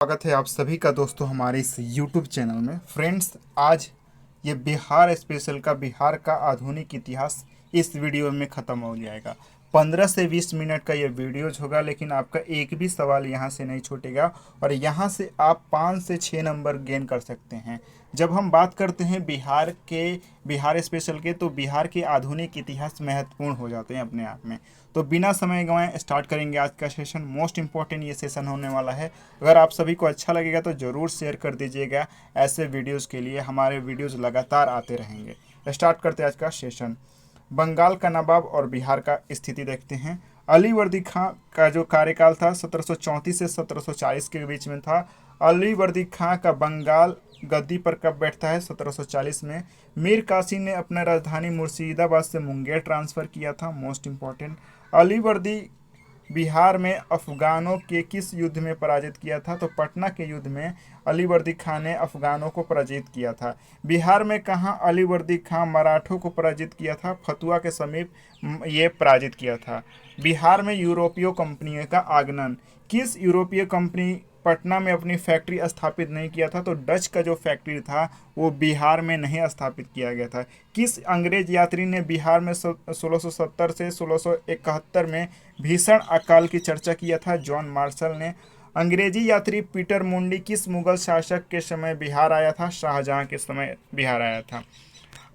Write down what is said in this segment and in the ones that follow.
स्वागत है आप सभी का दोस्तों हमारे इस YouTube चैनल में। फ्रेंड्स, आज ये बिहार स्पेशल का बिहार का आधुनिक इतिहास इस वीडियो में ख़त्म हो जाएगा। 15 से 20 मिनट का ये वीडियोज होगा, लेकिन आपका एक भी सवाल यहाँ से नहीं छूटेगा और यहाँ से आप 5 से 6 नंबर गेन कर सकते हैं। जब हम बात करते हैं बिहार स्पेशल के, तो बिहार के आधुनिक इतिहास महत्वपूर्ण हो जाते हैं अपने आप में। तो बिना समय गंवाए स्टार्ट करेंगे आज का सेशन। मोस्ट इंपॉर्टेंट ये सेशन होने वाला है। अगर आप सभी को अच्छा लगेगा तो ज़रूर शेयर कर दीजिएगा। ऐसे वीडियोस के लिए हमारे वीडियोस लगातार आते रहेंगे। स्टार्ट करते हैं आज का सेशन। बंगाल का नवाब और बिहार का स्थिति देखते हैं। अली वर्दी खां का जो कार्यकाल था 1734 से 1740 के बीच में था। अली वर्दी खां का बंगाल गद्दी पर कब बैठता है? 1740 में। मीर कासिम ने अपना राजधानी मुर्शिदाबाद से मुंगेर ट्रांसफ़र किया था। Most important. अली वर्दी बिहार में अफगानों के किस युद्ध में पराजित किया था? तो पटना के युद्ध में अली वर्दी खां ने अफगानों को पराजित किया था। बिहार में कहाँ अली वर्दी खां मराठों को पराजित किया था? फतुआ के समीप ये पराजित किया था। बिहार में यूरोपीय कंपनियों का आगमन। किस यूरोपीय कंपनी पटना में अपनी फैक्ट्री स्थापित नहीं किया था? तो डच का जो फैक्ट्री था वो बिहार में नहीं स्थापित किया गया था। किस अंग्रेज यात्री ने बिहार में 1670 से 1671 में भीषण अकाल की चर्चा किया था? जॉन मार्शल ने। अंग्रेजी यात्री पीटर मुंडी किस मुगल शासक के समय बिहार आया था? शाहजहां के समय बिहार आया था।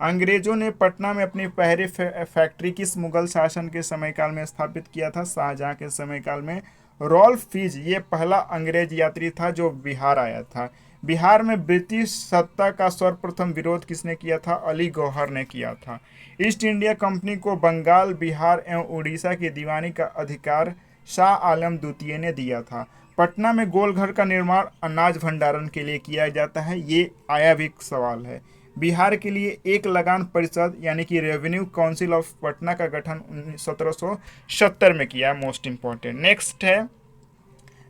अंग्रेजों ने पटना में अपनी पहली फैक्ट्री किस मुगल शासन के समयकाल में स्थापित किया था? शाहजहां के समयकाल में। रॉल्फ फीज ये पहला अंग्रेज यात्री था जो बिहार आया था। बिहार में ब्रिटिश सत्ता का सर्वप्रथम विरोध किसने किया था? अली गौहर ने किया था। ईस्ट इंडिया कंपनी को बंगाल, बिहार एवं उड़ीसा की दीवानी का अधिकार शाह आलम द्वितीय ने दिया था। पटना में गोलघर का निर्माण अनाज भंडारण के लिए किया जाता है। ये आया भी सवाल है। बिहार के लिए एक लगान परिषद यानी कि रेवेन्यू काउंसिल ऑफ पटना का गठन 1770 में किया। Most important. नेक्स्ट है,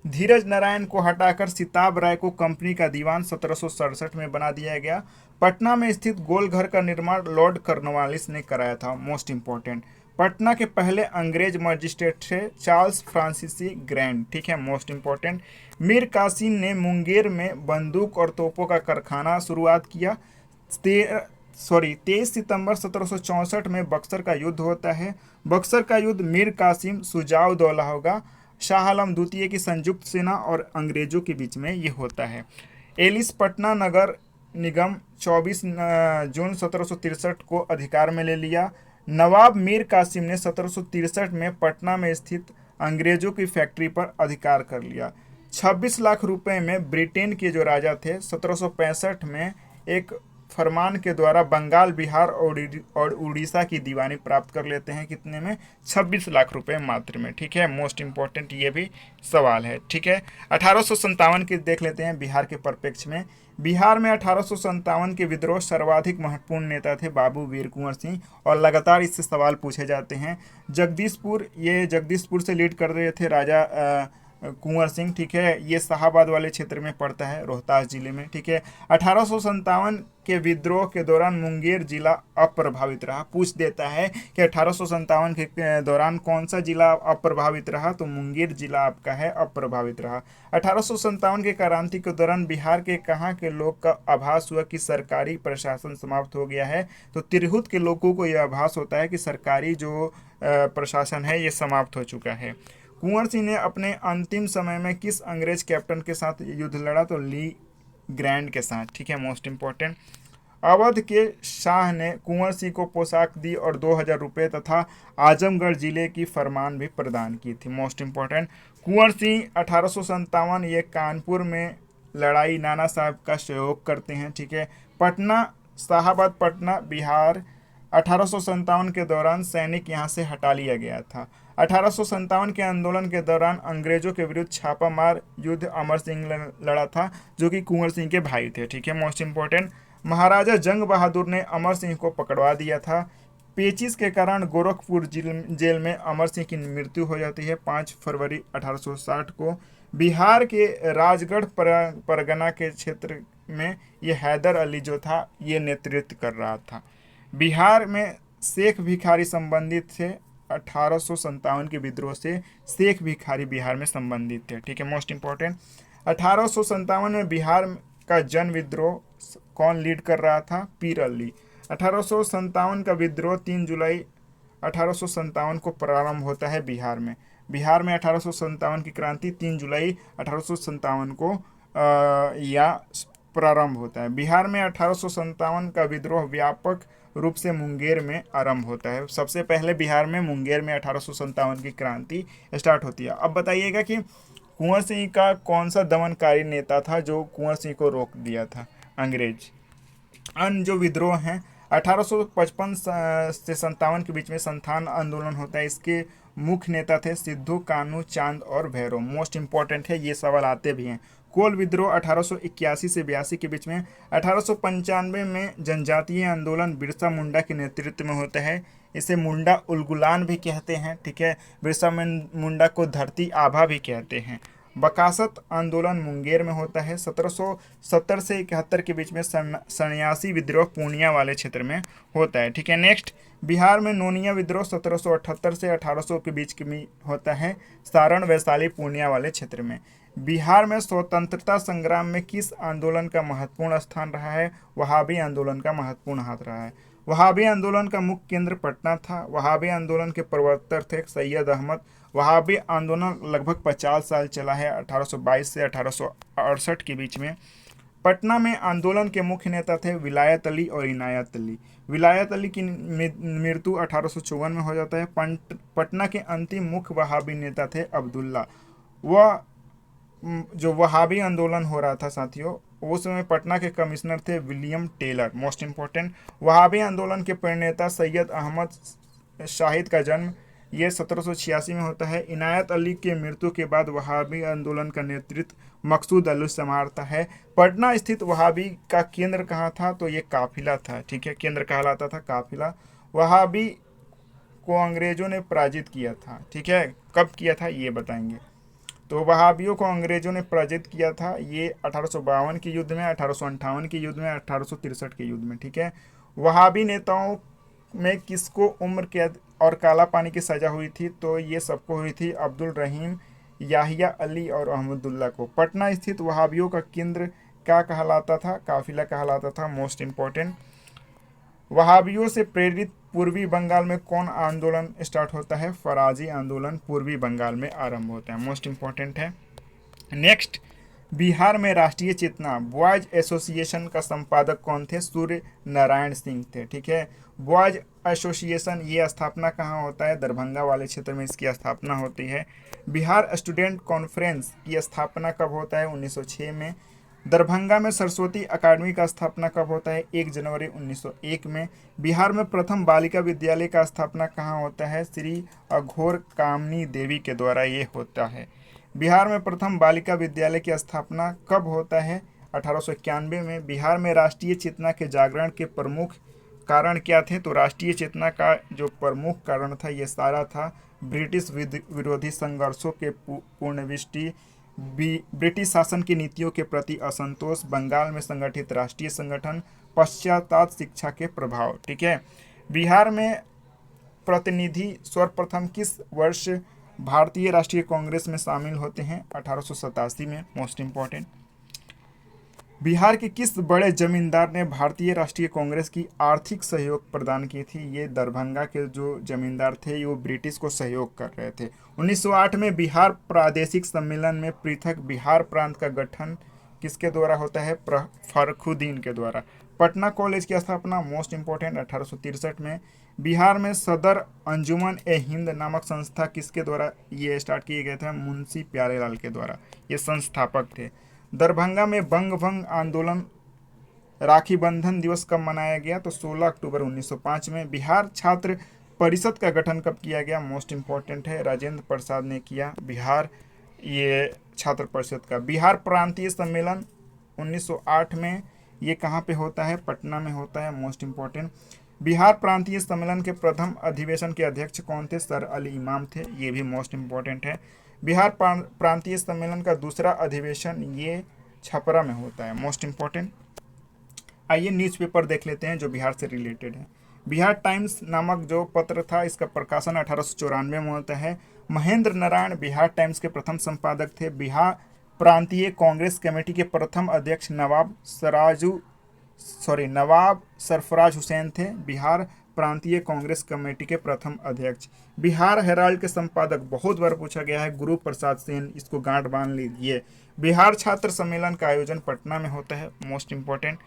धीरज नारायण को हटाकर सिताब राय को कंपनी का दीवान 1767 में बना दिया गया। पटना में स्थित गोलघर का निर्माण लॉर्ड कॉर्नवालिस ने कराया था। Most important. पटना के पहले अंग्रेज मजिस्ट्रेट थे चार्ल्स फ्रांसीसी ग्रैंड। ठीक है, मोस्ट इंपॉर्टेंट। मीर कासिम ने मुंगेर में बंदूक और तोपों का कारखाना शुरुआत किया। 23 सितंबर 1764 में बक्सर का युद्ध होता है। बक्सर का युद्ध मीर कासिम शुजाउद्दौला दौला होगा शाह आलम द्वितीय की संयुक्त सेना और अंग्रेजों के बीच में ये होता है। एलिस पटना नगर निगम 24 जून 1763 को अधिकार में ले लिया। नवाब मीर कासिम ने 1763 में पटना में स्थित अंग्रेजों की फैक्ट्री पर अधिकार कर लिया। 26 लाख रुपए में ब्रिटेन के जो राजा थे 1765 में एक फरमान के द्वारा बंगाल, बिहार और उड़ीसा की दीवानी प्राप्त कर लेते हैं। कितने में? 26 लाख रुपए मात्र में। ठीक है, मोस्ट इंपॉर्टेंट ये भी सवाल है। ठीक है, 1857 के देख लेते हैं बिहार के परिप्रेक्ष्य में। बिहार में 1857 के विद्रोह सर्वाधिक महत्वपूर्ण नेता थे बाबू वीर कुंवर सिंह और लगातार इससे सवाल पूछे जाते हैं। जगदीशपुर से लीड कर रहे थे राजा कुंवर सिंह। ठीक है, ये शाहाबाद वाले क्षेत्र में पड़ता है, रोहतास जिले में। ठीक है, 1857 के विद्रोह के दौरान मुंगेर जिला अप्रभावित रहा। पूछ देता है कि 1857 के दौरान कौन सा जिला अप्रभावित रहा? तो मुंगेर जिला आपका है अप्रभावित रहा। 1857 के क्रांति के दौरान बिहार के कहाँ के लोग का आभास हुआ कि सरकारी प्रशासन समाप्त हो गया है? तो तिरहुत के लोगों को यह आभास होता है कि सरकारी जो प्रशासन है ये समाप्त हो चुका है। कुंवर सिंह ने अपने अंतिम समय में किस अंग्रेज कैप्टन के साथ युद्ध लड़ा? तो ली ग्रैंड के साथ। ठीक है, मोस्ट इंपॉर्टेंट। अवध के शाह ने कुंवर सिंह को पोशाक दी और 2000 रुपये तथा आजमगढ़ जिले की फरमान भी प्रदान की थी। Most important. कुंवर सिंह 1857 ये कानपुर में लड़ाई नाना साहब का सहयोग करते हैं। ठीक है, पटना शाहाबाद पटना बिहार 1857 के दौरान सैनिक यहाँ से हटा लिया गया था। 1857 के आंदोलन के दौरान अंग्रेजों के विरुद्ध छापामार युद्ध अमर सिंह लड़ा था जो कि कुंवर सिंह के भाई थे। ठीक है, मोस्ट इंपॉर्टेंट। महाराजा जंग बहादुर ने अमर सिंह को पकड़वा दिया था। पेचिस के कारण गोरखपुर जेल में अमर सिंह की मृत्यु हो जाती है 5 फरवरी 1860 को। बिहार के राजगढ़ परगना के क्षेत्र में ये हैदर अली जो था ये नेतृत्व कर रहा था। बिहार में शेख भिखारी संबंधित थे। 1857 के विद्रोह से शेख भिखारी बिहार में संबंधित थे। ठीक है, मोस्ट इंपॉर्टेंट। 1857 में बिहार का जन विद्रोह कौन लीड कर रहा था? पीर अली। 1857 का विद्रोह 3 जुलाई 1857 को प्रारंभ होता है बिहार में। बिहार में 1857 की क्रांति 3 जुलाई 1857 को या प्रारंभ होता है। बिहार में 1857 का विद्रोह व्यापक रूप से मुंगेर में आरंभ होता है। सबसे पहले बिहार में मुंगेर में 1857 की क्रांति स्टार्ट होती है। अब बताइएगा कि कुंवर सिंह का कौन सा दमनकारी नेता था जो कुंवर सिंह को रोक दिया था? अंग्रेज। अन्य जो विद्रोह हैं 1855 से 57 के बीच में संथाल आंदोलन होता है। इसके मुख्य नेता थे सिद्धू, कान्हू, चांद और भैरव। मोस्ट इंपॉर्टेंट है, ये सवाल आते भी हैं। कोल विद्रोह 1881 से 82 के बीच में। 1895 में जनजातीय आंदोलन बिरसा मुंडा के नेतृत्व में होता है। इसे मुंडा उलगुलान भी कहते हैं, ठीक है। बिरसा मुंडा को धरती आभा भी कहते हैं। बकासत आंदोलन मुंगेर में होता है। 1770 से 71 के बीच में सन्यासी विद्रोह पूर्णिया वाले क्षेत्र में होता है, ठीक है। नेक्स्ट, बिहार में नोनिया विद्रोह 1778 से 1800 के बीच में होता है, सारण, वैशाली, पूर्णिया वाले क्षेत्र में। बिहार में स्वतंत्रता संग्राम में किस आंदोलन का महत्वपूर्ण स्थान रहा है? वहाबी आंदोलन का महत्वपूर्ण हाथ रहा है। वहाबी आंदोलन का मुख्य केंद्र पटना था। वहाबी आंदोलन के प्रवर्तक थे सैयद अहमद। वहाबी आंदोलन लगभग 50 साल चला है, 1822 से 1868 के बीच में। पटना में आंदोलन के मुख्य नेता थे विलायत अली और इनायत अली। विलायत अली की मृत्यु 1854 में हो जाता है। पटना के अंतिम मुख्य वहाबी नेता थे अब्दुल्ला। वह जो वहाबी आंदोलन हो रहा था साथियों, उस समय पटना के कमिश्नर थे विलियम टेलर। मोस्ट इंपॉर्टेंट, वहाबी आंदोलन के प्रणेता सैयद अहमद शाहिद का जन्म ये 1786 में होता है। इनायत अली के मृत्यु के बाद वहाबी आंदोलन का नेतृत्व मकसूद अली संभालता है। पटना स्थित वहाबी का केंद्र कहाँ था? तो ये काफिला था, ठीक है। केंद्र कहलाता था काफिला। वहाबी को अंग्रेजों ने पराजित किया था, ठीक है। कब किया था ये बताएंगे। तो वहाबियों को अंग्रेजों ने पराजित किया था ये 1852 के युद्ध में, 1858 के युद्ध में, 1863 के युद्ध में, ठीक है। वहाबी नेताओं में किसको उम्र कैद और काला पानी की सजा हुई थी? तो ये सबको हुई थी अब्दुल रहीम, याहिया अली और अहमदुल्ला को। पटना स्थित वहाबियों का केंद्र क्या कहलाता था? काफिला कहलाता था। मोस्ट इंपॉर्टेंट, वहाबियों से प्रेरित पूर्वी बंगाल में कौन आंदोलन स्टार्ट होता है? फराजी आंदोलन पूर्वी बंगाल में आरंभ होता है। मोस्ट इंपॉर्टेंट है। नेक्स्ट, बिहार में राष्ट्रीय चेतना बॉयज एसोसिएशन का संपादक कौन थे? सूर्य नारायण सिंह थे, ठीक है। बॉयज एसोसिएशन ये स्थापना कहाँ होता है? दरभंगा वाले क्षेत्र में इसकी स्थापना होती है। बिहार स्टूडेंट कॉन्फ्रेंस की स्थापना कब होता है? 1906 में। दरभंगा में सरस्वती अकादमी का स्थापना कब होता है? 1 जनवरी 1901 में। बिहार में प्रथम बालिका विद्यालय का स्थापना कहाँ होता है? श्री अघोर कामनी देवी के द्वारा ये होता है। बिहार में प्रथम बालिका विद्यालय की स्थापना कब होता है? 1891 में। बिहार में राष्ट्रीय चेतना के जागरण के प्रमुख कारण क्या थे? तो राष्ट्रीय चेतना का जो प्रमुख कारण था ये सारा था ब्रिटिश विरोधी संघर्षों के पुनर्विष्टि, ब्रिटिश शासन की नीतियों के प्रति असंतोष, बंगाल में संगठित राष्ट्रीय संगठन, पश्चात शिक्षा के प्रभाव, ठीक है। बिहार में प्रतिनिधि सर्वप्रथम किस वर्ष भारतीय राष्ट्रीय कांग्रेस में शामिल होते हैं? 1887 में। मोस्ट इंपॉर्टेंट, बिहार के किस बड़े जमींदार ने भारतीय राष्ट्रीय कांग्रेस की आर्थिक सहयोग प्रदान की थी? ये दरभंगा के जो जमींदार थे वो ब्रिटिश को सहयोग कर रहे थे। 1908 में बिहार प्रादेशिक सम्मेलन में पृथक बिहार प्रांत का गठन किसके द्वारा होता है? फखरुद्दीन के द्वारा। पटना कॉलेज की स्थापना मोस्ट इंपॉर्टेंट 1863 में। बिहार में सदर अंजुमन ए हिंद नामक संस्था किसके द्वारा ये स्टार्ट किए गए थे? मुंशी प्यारेलाल के द्वारा, ये संस्थापक थे। दरभंगा में बंग भंग आंदोलन राखी बंधन दिवस कब मनाया गया? तो 16 अक्टूबर 1905 में। बिहार छात्र परिषद का गठन कब किया गया? मोस्ट इंपॉर्टेंट है, राजेंद्र प्रसाद ने किया बिहार ये छात्र परिषद का। बिहार प्रांतीय सम्मेलन 1908 में ये कहाँ पे होता है? पटना में होता है। मोस्ट इंपॉर्टेंट, बिहार प्रांतीय सम्मेलन के प्रथम अधिवेशन के अध्यक्ष कौन थे? सर अली इमाम थे, ये भी मोस्ट इंपॉर्टेंट है। बिहार प्रांतीय सम्मेलन का दूसरा अधिवेशन ये छपरा में होता है। मोस्ट इंपॉर्टेंट, आइए न्यूज़पेपर देख लेते हैं जो बिहार से रिलेटेड है। बिहार टाइम्स नामक जो पत्र था इसका प्रकाशन 1894 में होता है। महेंद्र नारायण बिहार टाइम्स के प्रथम संपादक थे। प्रांतीय कांग्रेस कमेटी के प्रथम अध्यक्ष नवाब सरफराज हुसैन थे। बिहार प्रांतीय कांग्रेस कमेटी के प्रथम अध्यक्ष। बिहार हेराल्ड के संपादक, बहुत बार पूछा गया है, गुरु प्रसाद सेन, इसको गांठ बांध लीजिए। बिहार छात्र सम्मेलन का आयोजन पटना में होता है, मोस्ट इंपॉर्टेंट।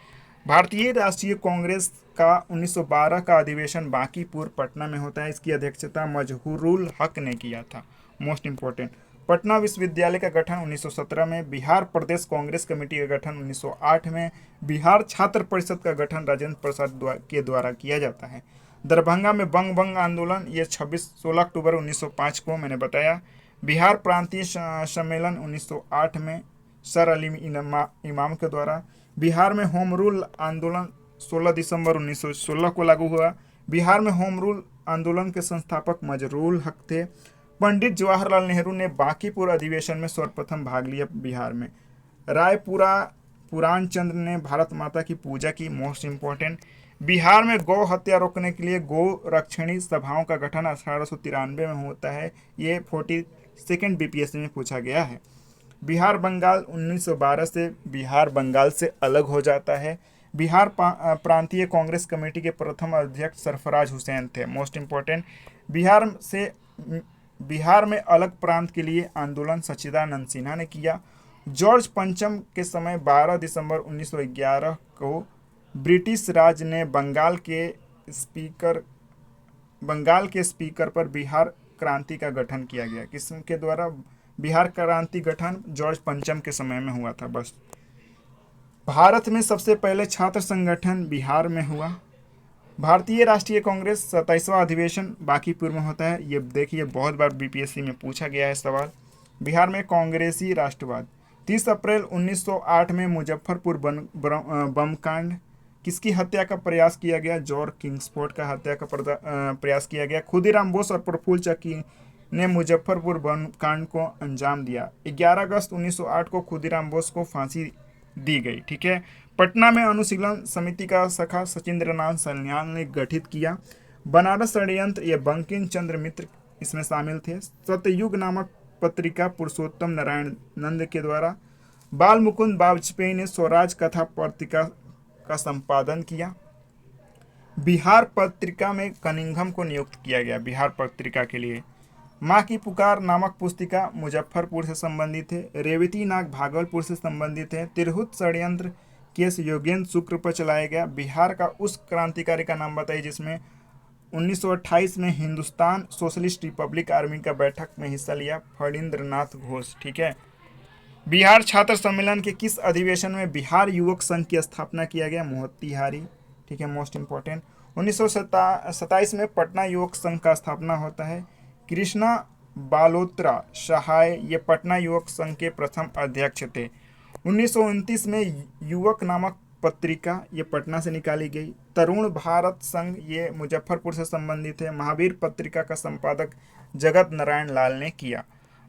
भारतीय राष्ट्रीय कांग्रेस का 1912 का अधिवेशन बांकीपुर पटना में होता है, इसकी अध्यक्षता मजहूरुल हक ने किया था, मोस्ट इंपॉर्टेंट। पटना विश्वविद्यालय का गठन 1917 में। बिहार प्रदेश कांग्रेस कमेटी का गठन 1908 में। बिहार छात्र परिषद का गठन राजेंद्र प्रसाद के द्वारा किया जाता है। दरभंगा में बंग बंग आंदोलन, ये 16 अक्टूबर 1905 को मैंने बताया। बिहार प्रांतीय सम्मेलन 1908 में सर अली इमाम के द्वारा। बिहार में होम रूल आंदोलन 16 दिसंबर 1916 को लागू हुआ। बिहार में होम रूल आंदोलन के संस्थापक मजरूल हक थे। पंडित जवाहरलाल नेहरू ने बांकीपुर अधिवेशन में सर्वप्रथम भाग लिया। बिहार में रायपुरा पुराण चंद्र ने भारत माता की पूजा की, मोस्ट इंपॉर्टेंट। बिहार में गौ हत्या रोकने के लिए गौ रक्षणी सभाओं का गठन 1893 में होता है, ये 42nd बीपीएससी में पूछा गया है। बिहार बंगाल 1912 से बिहार बंगाल से अलग हो जाता है। बिहार प्रांतीय कांग्रेस कमेटी के प्रथम अध्यक्ष सरफराज हुसैन थे, मोस्ट इंपॉर्टेंट। बिहार में अलग प्रांत के लिए आंदोलन सच्चिदानंद सिन्हा ने किया। जॉर्ज पंचम के समय 12 दिसंबर 1911 को ब्रिटिश राज ने बंगाल के स्पीकर पर बिहार क्रांति का गठन किया गया। किसके द्वारा? बिहार क्रांति गठन जॉर्ज पंचम के समय में हुआ था। बस भारत में सबसे पहले छात्र संगठन बिहार में हुआ। भारतीय राष्ट्रीय कांग्रेस 27वां अधिवेशन बांकीपुर में होता है, ये देखिए बहुत बार बीपीएससी में पूछा गया है सवाल। बिहार में कांग्रेसी राष्ट्रवाद। 30 अप्रैल 1908 में मुजफ्फरपुर बम कांड, किसकी हत्या का प्रयास किया गया? जॉर्ज किंग्सफोर्ड का हत्या का प्रयास किया गया। खुदीराम बोस और प्रफुल्ल चाकी ने मुजफ्फरपुर बम कांड को अंजाम दिया। 11 अगस्त 1908 को खुदीराम बोस को फांसी दी गई, ठीक है। पटना में अनुशीलन समिति का शाखा सचिंद्रनाथ सन्याल ने गठित किया। बनारस षड्यंत्र, ये बंकिम चंद्र मित्र इसमें शामिल थे। सतयुग नामक पत्रिका पुरुषोत्तम नारायण नंद के द्वारा। बाल मुकुंद वाजपेयी ने स्वराज कथा पत्रिका का संपादन किया। बिहार पत्रिका में कनिंघम को नियुक्त किया गया बिहार पत्रिका के लिए। माँ की पुकार नामक पुस्तिका मुजफ्फरपुर से संबंधित है। रेवती नाग भागलपुर से संबंधित है। तिरहुत षड्यंत्र केस योगेंद्र शुक्र पर चलाया गया। बिहार का उस क्रांतिकारी का नाम बताइए जिसमें 1928 में हिंदुस्तान सोशलिस्ट रिपब्लिक आर्मी का बैठक में हिस्सा लिया? फणींद्रनाथ घोष, ठीक है। बिहार छात्र सम्मेलन के किस अधिवेशन में बिहार युवक संघ की स्थापना किया गया? मोतिहारी, ठीक है, मोस्ट इंपॉर्टेंट। 1927 में पटना युवक संघ का स्थापना होता है। कृष्णा बालोत्रा सहाय, ये पटना युवक संघ के प्रथम अध्यक्ष थे। 1929 में युवक नामक पत्रिका, ये पटना से निकाली गई। तरुण भारत संघ, ये मुजफ्फरपुर से संबंधित है। महावीर पत्रिका का संपादक जगत नारायण लाल ने किया।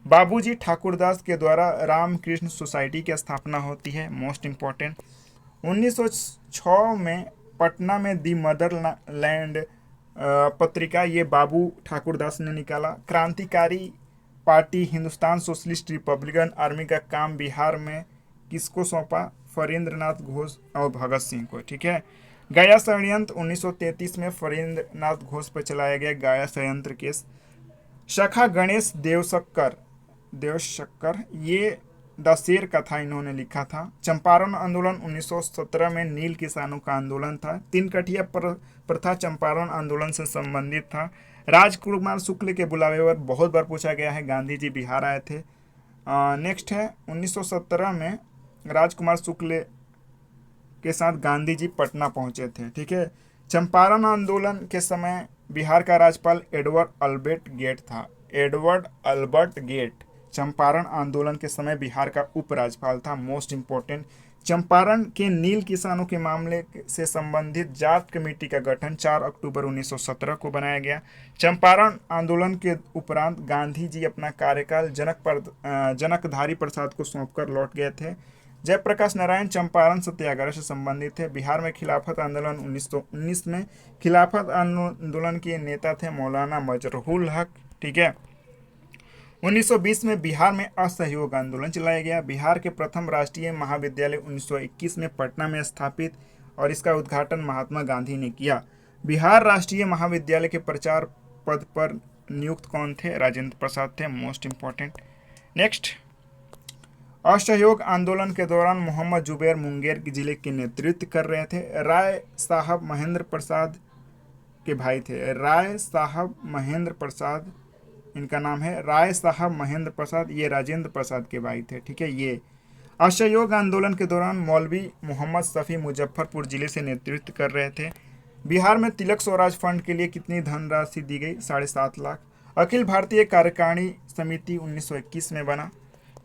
बाबूजी ठाकुरदास के द्वारा रामकृष्ण सोसाइटी की स्थापना होती है, मोस्ट इंपॉर्टेंट। 1906 में पटना में दी मदरलैंड पत्रिका, ये बाबू ठाकुरदास ने निकाला। क्रांतिकारी party Hindustan socialist Republican army का काम बिहार में किसको सौंपा? फणींद्रनाथ घोष और भगत सिंह को, ठीक है। गया षड्यंत्र 1933 में फणींद्रनाथ घोष पर चलाया गया गया षड्यंत्र केस। शाखा गणेश देवशक्कर, ये द शेर कथा इन्होंने लिखा था। चंपारण आंदोलन 1917 में नील किसानों का आंदोलन था। तीन कठिया प्रथा चंपारण आंदोलन से संबंधित था। राजकुमार शुक्ल के बुलावे पर बहुत बार पूछा गया है, गांधी जी बिहार आए थे। नेक्स्ट है 1917 में राजकुमार शुक्ल के साथ गांधी जी पटना पहुंचे थे, ठीक है। चंपारण आंदोलन के समय बिहार का राज्यपाल एडवर्ड अल्बर्ट गेट था। एडवर्ड अल्बर्ट गेट चंपारण आंदोलन के समय बिहार का उपराज्यपाल था, मोस्ट इंपॉर्टेंट। चंपारण के नील किसानों के मामले से संबंधित जाट कमेटी का गठन 4 अक्टूबर 1917 को बनाया गया। चंपारण आंदोलन के उपरांत गांधी जी अपना कार्यकाल जनकधारी प्रसाद को सौंपकर लौट गए थे। जयप्रकाश नारायण चंपारण सत्याग्रह से संबंधित थे। बिहार में खिलाफत आंदोलन 1919 में खिलाफत आंदोलन के नेता थे मौलाना मजरूल हक, ठीक है। 1920 में बिहार में असहयोग आंदोलन चलाया गया। बिहार के प्रथम राष्ट्रीय महाविद्यालय 1921 में पटना में स्थापित और इसका उद्घाटन महात्मा गांधी ने किया। बिहार राष्ट्रीय महाविद्यालय के प्रचार पद पर नियुक्त कौन थे? राजेंद्र प्रसाद थे। Most important. नेक्स्ट, असहयोग आंदोलन के दौरान मोहम्मद जुबैर मुंगेर जिले के नेतृत्व कर रहे थे। राय साहब महेंद्र प्रसाद के भाई थे। राय साहब महेंद्र प्रसाद, इनका नाम है राय साहब महेंद्र प्रसाद, ये राजेंद्र प्रसाद के भाई थे। ठीक है। ये असहयोग आंदोलन के दौरान मौलवी मोहम्मद शफी मुजफ्फरपुर जिले से नेतृत्व कर रहे थे। बिहार में तिलक स्वराज फंड के लिए कितनी धनराशि दी गई? 7.5 लाख। अखिल भारतीय कार्यकारिणी समिति 1921 में बना।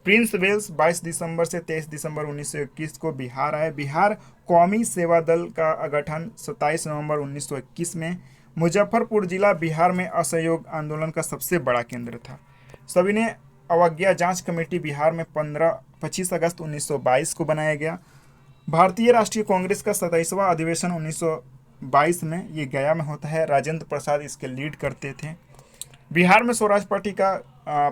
प्रिंस वेल्स 22 दिसंबर से 23 दिसंबर 1921 को बिहार आए। बिहार कौमी सेवा दल का गठन 27 नवंबर 1921 में। मुजफ्फरपुर जिला बिहार में असहयोग आंदोलन का सबसे बड़ा केंद्र था। सविनय अवज्ञा जांच कमेटी बिहार में 25 अगस्त 1922 को बनाया गया। भारतीय राष्ट्रीय कांग्रेस का 27वां अधिवेशन 1922 में ये गया में होता है। राजेंद्र प्रसाद इसके लीड करते थे। बिहार में स्वराज पार्टी का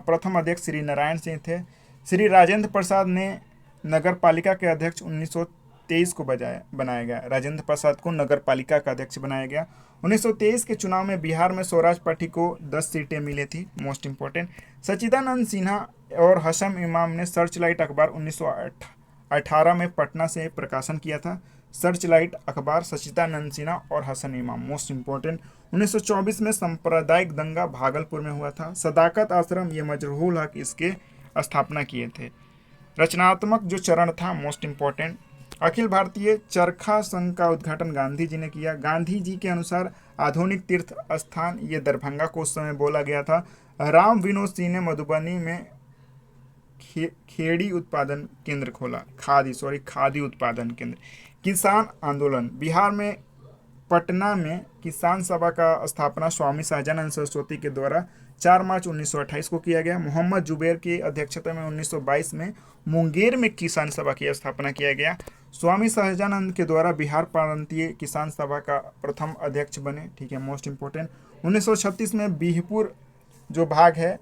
प्रथम अध्यक्ष श्री नारायण सिंह थे। श्री राजेंद्र प्रसाद ने नगर पालिका के अध्यक्ष 1923 को बनाया गया। राजेंद्र प्रसाद को नगर पालिका का अध्यक्ष बनाया गया। 1923 के चुनाव में बिहार में स्वराज पार्टी को 10 सीटें मिली थी। Most important. सच्चिदानंद सिन्हा और हसन इमाम ने सर्चलाइट अखबार 1918 में पटना से प्रकाशन किया था। सर्चलाइट अखबार सच्चिदानंद सिन्हा और हसन इमाम। Most important. 1924 में सांप्रदायिक दंगा भागलपुर में हुआ था। सदाकत आश्रम, ये मजरूल हक इसके स्थापना किए थे। रचनात्मक जो चरण था, मोस्ट इंपॉर्टेंट। अखिल भारतीय चरखा संघ का उद्घाटन गांधी जी ने किया। गांधी जी के अनुसार आधुनिक तीर्थ स्थान ये दरभंगा को उस समय बोला गया था। राम विनोद सिंह ने मधुबनी में खेड़ी उत्पादन केंद्र खोला। खादी उत्पादन केंद्र। किसान आंदोलन बिहार में पटना में किसान सभा का स्थापना स्वामी सहजानंद सरस्वती के द्वारा 4 मार्च 1928 को किया गया। मोहम्मद जुबैर की अध्यक्षता में 1922 में मुंगेर में किसान सभा की स्थापना किया गया। स्वामी सहजानंद के द्वारा बिहार प्रांतीय किसान सभा का प्रथम अध्यक्ष बने। ठीक है। Most important. 1936 में बिहपुर जो भाग है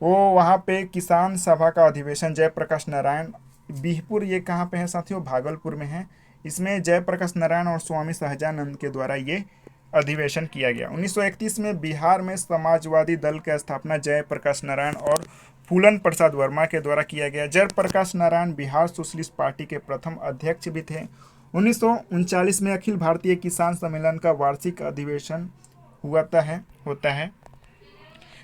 वो वहाँ पे किसान सभा का अधिवेशन जयप्रकाश नारायण, बिहपुर ये कहाँ पे है साथियों? भागलपुर में है। इसमें जयप्रकाश नारायण और स्वामी सहजानंद के द्वारा ये अधिवेशन किया गया। 1931 में बिहार में समाजवादी दल की स्थापना जयप्रकाश नारायण और फूलन प्रसाद वर्मा के द्वारा किया गया। जयप्रकाश नारायण बिहार सोशलिस्ट पार्टी के प्रथम अध्यक्ष भी थे। 1939 में अखिल भारतीय किसान सम्मेलन का वार्षिक अधिवेशन होता है।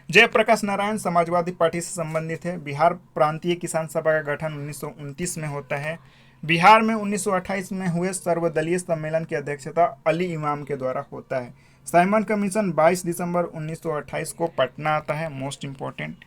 जयप्रकाश नारायण समाजवादी पार्टी से संबंधित है। बिहार प्रांतीय किसान सभा का गठन 1929 में होता है। बिहार में 1928 में हुए सर्वदलीय सम्मेलन की अध्यक्षता अली इमाम के द्वारा होता है। साइमन कमीशन 22 दिसंबर 1928 को पटना आता है। Most important.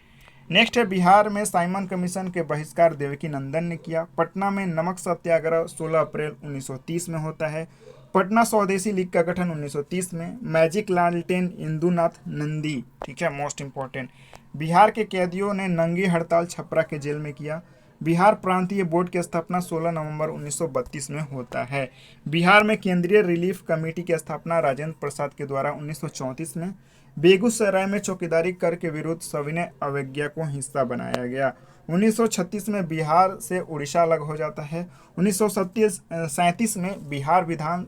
नेक्स्ट है, बिहार में साइमन कमीशन के बहिष्कार देवकी नंदन ने किया। पटना में नमक सत्याग्रह 16 अप्रैल 1930 में होता है। पटना स्वदेशी लीग का गठन 1930 में। मैजिक लालटेन इंदुनाथ नंदी। ठीक है। Most important. बिहार के कैदियों ने नंगी हड़ताल छपरा के जेल में किया। बिहार प्रांतीय बोर्ड की स्थापना 16 नवंबर 1932 में होता है। बिहार में केंद्रीय रिलीफ कमेटी की स्थापना राजेंद्र प्रसाद के द्वारा 1934 में। बेगूसराय में चौकीदारी कर के विरुद्ध सविनय अवज्ञा को हिस्सा बनाया गया। 1936 में बिहार से उड़ीसा अलग हो जाता है। 1937 में बिहार विधान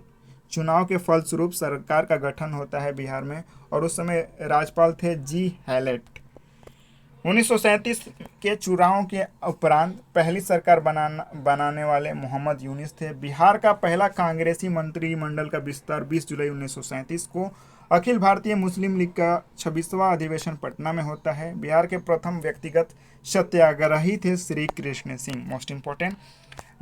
चुनाव के फलस्वरूप सरकार का गठन होता है बिहार में, और उस समय राज्यपाल थे जी हैलेट। 1937 के चुनाव के उपरांत पहली सरकार बनाने वाले मोहम्मद यूनिस थे। बिहार का पहला कांग्रेसी मंत्रिमंडल का विस्तार 20 जुलाई 1937 को। अखिल भारतीय मुस्लिम लीग का 26वां अधिवेशन पटना में होता है। बिहार के प्रथम व्यक्तिगत सत्याग्रही थे Shri Krishna Singh. Most important.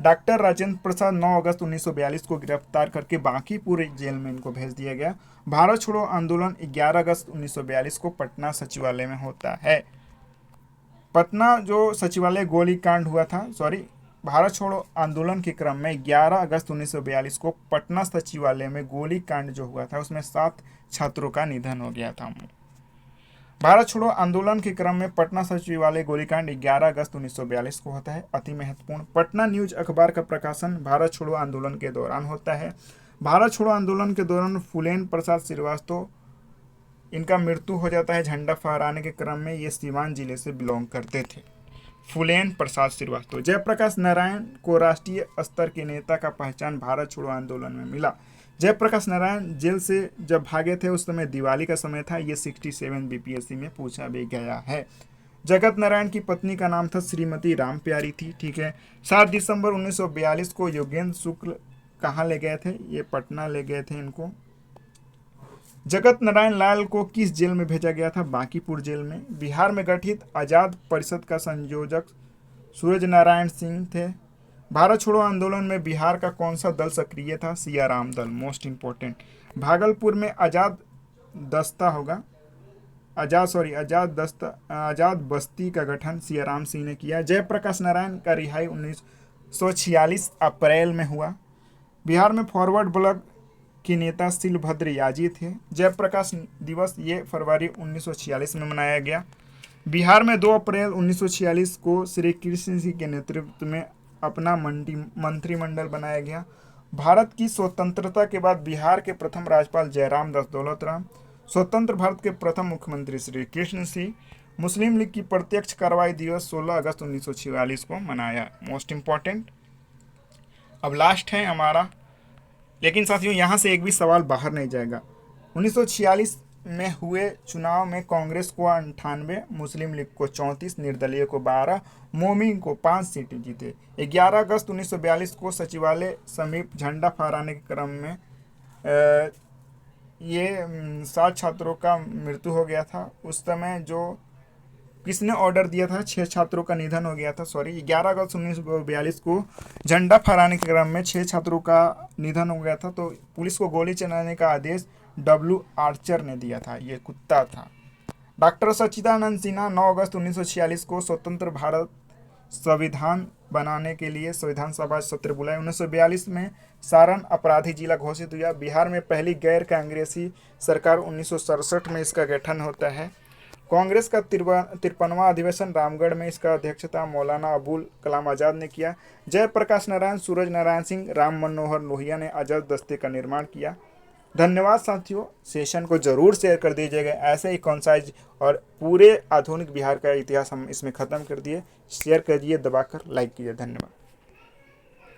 Doctor Rajendra Prasad 9 अगस्त 1942 को गिरफ्तार करके बांकीपुर जेल में इनको भेज दिया गया। भारत छोड़ो आंदोलन 11 अगस्त 1942 को पटना सचिवालय में होता है। पटना जो सचिवालय गोलीकांड हुआ था, भारत छोड़ो आंदोलन के क्रम में 11 अगस्त 1942 को पटना सचिवालय में गोलीकांड जो हुआ था उसमें 7 छात्रों का निधन हो गया था। भारत छोड़ो आंदोलन के क्रम में पटना सचिवालय गोलीकांड 11 अगस्त 1942 को होता है। अति महत्वपूर्ण। पटना न्यूज अखबार का प्रकाशन भारत छोड़ो आंदोलन के दौरान होता है। भारत छोड़ो आंदोलन के दौरान फूलेन प्रसाद श्रीवास्तव इनका मृत्यु हो जाता है झंडा फहराने के क्रम में। ये सीवान जिले से बिलोंग करते थे। फूलेन प्रसाद श्रीवास्तव। जयप्रकाश नारायण को राष्ट्रीय स्तर के नेता का पहचान भारत छोड़ो आंदोलन में मिला। जयप्रकाश नारायण जेल से जब भागे थे उस समय दिवाली का समय था। ये 67 बीपीएससी में पूछा भी गया है। जगत नारायण की पत्नी का नाम था श्रीमती राम प्यारी थी। ठीक है। 7 दिसंबर 1942 को योगेंद्र शुक्ल कहाँ ले गए थे? ये पटना ले गए थे इनको। जगत नारायण लाल को किस जेल में भेजा गया था? बांकीपुर जेल में। बिहार में गठित आजाद परिषद का संयोजक सूरज नारायण सिंह थे। भारत छोड़ो आंदोलन में बिहार का कौन सा दल सक्रिय था? सियाराम दल। Most important. भागलपुर में आजाद बस्ती का गठन सियाराम सिंह ने किया। जयप्रकाश नारायण का रिहाई 1946 अप्रैल में हुआ। बिहार में फॉरवर्ड ब्लॉक के नेता शिलभद्र याजी थे। जयप्रकाश दिवस ये फरवरी 1946 में मनाया गया। बिहार में 2 अप्रैल 1946 को श्री कृष्ण सिंह के नेतृत्व में अपना मंत्रिमंडल बनाया गया। भारत की स्वतंत्रता के बाद बिहार के प्रथम राज्यपाल जयराम दास दौलत राम। स्वतंत्र भारत के प्रथम मुख्यमंत्री श्री कृष्ण सिंह। मुस्लिम लीग की प्रत्यक्ष कार्रवाई दिवस 16 अगस्त 1946 को मनाया। Most important. अब लास्ट है हमारा, लेकिन साथियों यहाँ से एक भी सवाल बाहर नहीं जाएगा। 1946 में हुए चुनाव में कांग्रेस को 98, मुस्लिम लीग को 34, निर्दलीय को 12, मोमिन को 5 सीटें जीते। 11 अगस्त 1942 को सचिवालय समीप झंडा फहराने के क्रम में ये 7 छात्रों का मृत्यु हो गया था। उस समय जो किसने ऑर्डर दिया था? 6 छात्रों का निधन हो गया था। 11 अगस्त 1942 को झंडा फहराने के क्रम में 6 छात्रों का निधन हो गया था। तो पुलिस को गोली चलाने का आदेश W आर्चर ने दिया था। ये कुत्ता था। डॉक्टर सच्चिदानंद सिन्हा 9 अगस्त 1946 को स्वतंत्र भारत संविधान बनाने के लिए संविधान सभा सत्र बुलाए। 1942 में सारण अपराधी जिला घोषित हुआ। बिहार में पहली गैर कांग्रेसी सरकार 1967 में इसका गठन होता है। कांग्रेस का 53वां अधिवेशन रामगढ़ में, इसका अध्यक्षता मौलाना अबुल कलाम आज़ाद ने किया। जयप्रकाश नारायण, सूरज नारायण सिंह, राम मनोहर लोहिया ने आज़ाद दस्ते का निर्माण किया। धन्यवाद साथियों। सेशन को जरूर शेयर कर दीजिएगा। ऐसे ही कॉन्साइज और पूरे आधुनिक बिहार का इतिहास हम इसमें ख़त्म कर दिए। शेयर करिए, दबाकर लाइक कीजिए। धन्यवाद।